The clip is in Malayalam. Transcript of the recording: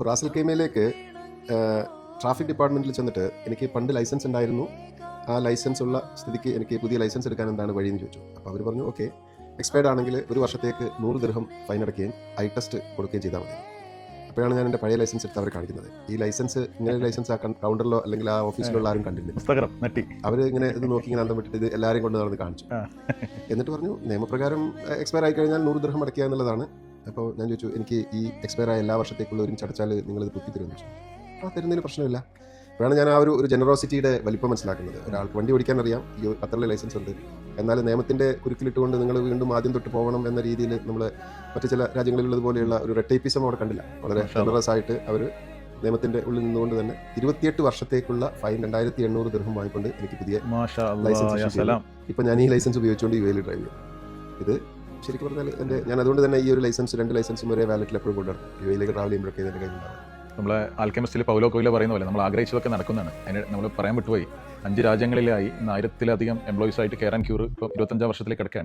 റാസൽ കൈമയിലേക്ക് ട്രാഫിക് ഡിപ്പാർട്ട്മെൻറ്റിൽ ചെന്നിട്ട് എനിക്ക് പണ്ട് ലൈസൻസ് ഉണ്ടായിരുന്നു, ആ ലൈസൻസ് ഉള്ള സ്ഥിതിക്ക് എനിക്ക് പുതിയ ലൈസൻസ് എടുക്കാൻ എന്താണ് വഴിയെന്ന് ചോദിച്ചു. അപ്പോൾ അവർ പറഞ്ഞു ഓക്കെ, എക്സ്പയർഡ് ആണെങ്കിൽ ഒരു വർഷത്തേക്ക് 100 ദിർഹം ഫൈൻ അടയ്ക്കുകയും ഐ ടെസ്റ്റ് കൊടുക്കുകയും ചെയ്താൽ മതി. അപ്പോഴാണ് ഞാൻ എൻ്റെ പഴയ ലൈസൻസ് എടുത്ത് അവർ കാണിക്കുന്നത്. ഈ ലൈസൻസ് ഇങ്ങനെ ലൈസൻസ് ആ കൗണ്ടറിലോ അല്ലെങ്കിൽ ആ ഓഫീസിലുള്ള ആരും കണ്ടിരുന്നില്ല. അവർ ഇങ്ങനെ ഇത് നോക്കി ഇങ്ങനെ അന്തം വിട്ടിട്ട് ഇത് എല്ലാവരും കൊണ്ട് നടന്ന് കാണിച്ചു. എന്നിട്ട് പറഞ്ഞു നിയമപ്രകാരം എക്സ്പയർ ആയി കഴിഞ്ഞാൽ 100 ദിർഹം അടയ്ക്കുക എന്നുള്ളതാണ്. അപ്പോൾ ഞാൻ ചോദിച്ചു എനിക്ക് ഈ എക്സ്പയർ ആയ എല്ലാ വർഷത്തേക്കുള്ള ഒരുമിച്ച് അടച്ചാൽ നിങ്ങളിത് കുത്തി തരുമെന്ന് ചോദിച്ചു. ആ തരുന്നതിന് പ്രശ്നമില്ല. അപ്പോഴാണ് ഞാൻ ആ ഒരു ജനറോസിറ്റിയുടെ വലിപ്പം മനസ്സിലാക്കുന്നത്. ഒരാൾക്ക് വണ്ടി ഓടിക്കാൻ അറിയാം, ഈ ഖത്തറിലെ ലൈസൻസ് ഉണ്ട്, എന്നാൽ നിയമത്തിൻ്റെ കുരുക്കിലിട്ടുകൊണ്ട് നിങ്ങൾ വീണ്ടും ആദ്യം തൊട്ട് പോകണം എന്ന രീതിയിൽ നമ്മൾ മറ്റു ചില രാജ്യങ്ങളിലുള്ളതുപോലെയുള്ള ഒരു റെട്ടേപ്പിസം അവിടെ കണ്ടില്ല. വളരെ ജനറസ് ആയിട്ട് അവർ നിയമത്തിൻ്റെ ഉള്ളിൽ നിന്നുകൊണ്ട് തന്നെ 28 വർഷത്തേക്കുള്ള ഫൈൻ 2800 ദിർഹം വാങ്ങിക്കൊണ്ട് എനിക്ക് പുതിയ ലൈസൻസ്. ഇപ്പം ഞാൻ ഈ ലൈസൻസ് ഉപയോഗിച്ചുകൊണ്ട് യു എയിൽ ഡ്രൈവ് ചെയ്യും. ഇത് ശരിക്കും പറഞ്ഞാൽ ഞാൻ അതുകൊണ്ട് തന്നെ ഈ ഒരു ലൈസൻസ് 2 ലൈസൻസും ഒരേ വാലറ്റിൽ എപ്പോഴും കൊണ്ടുവരണം. യു എയിലേക്ക് ട്രാവൽ ചെയ്യുമ്പോഴൊക്കെ ഇതിൻ്റെ കയ്യിലുണ്ടാവും. നമ്മളെ ആൽക്കെമിസ്റ്റിൽ പൗലോ കൊയ്ലോ പറയുന്ന പോലെ നമ്മൾ ആഗ്രഹിച്ചതൊക്കെ നടക്കുന്നതാണ്. അതിന് നമ്മൾ പറയാൻ വിട്ടുപോയി, 5 രാജ്യങ്ങളിലായി 1000-ലധികം എംപ്ലോയീസ് ആയിട്ട് കെയർ ആൻഡ് ക്യൂർ ഇപ്പോൾ 25 വർഷത്തിലേക്ക് കിടക്കുകയാണ്.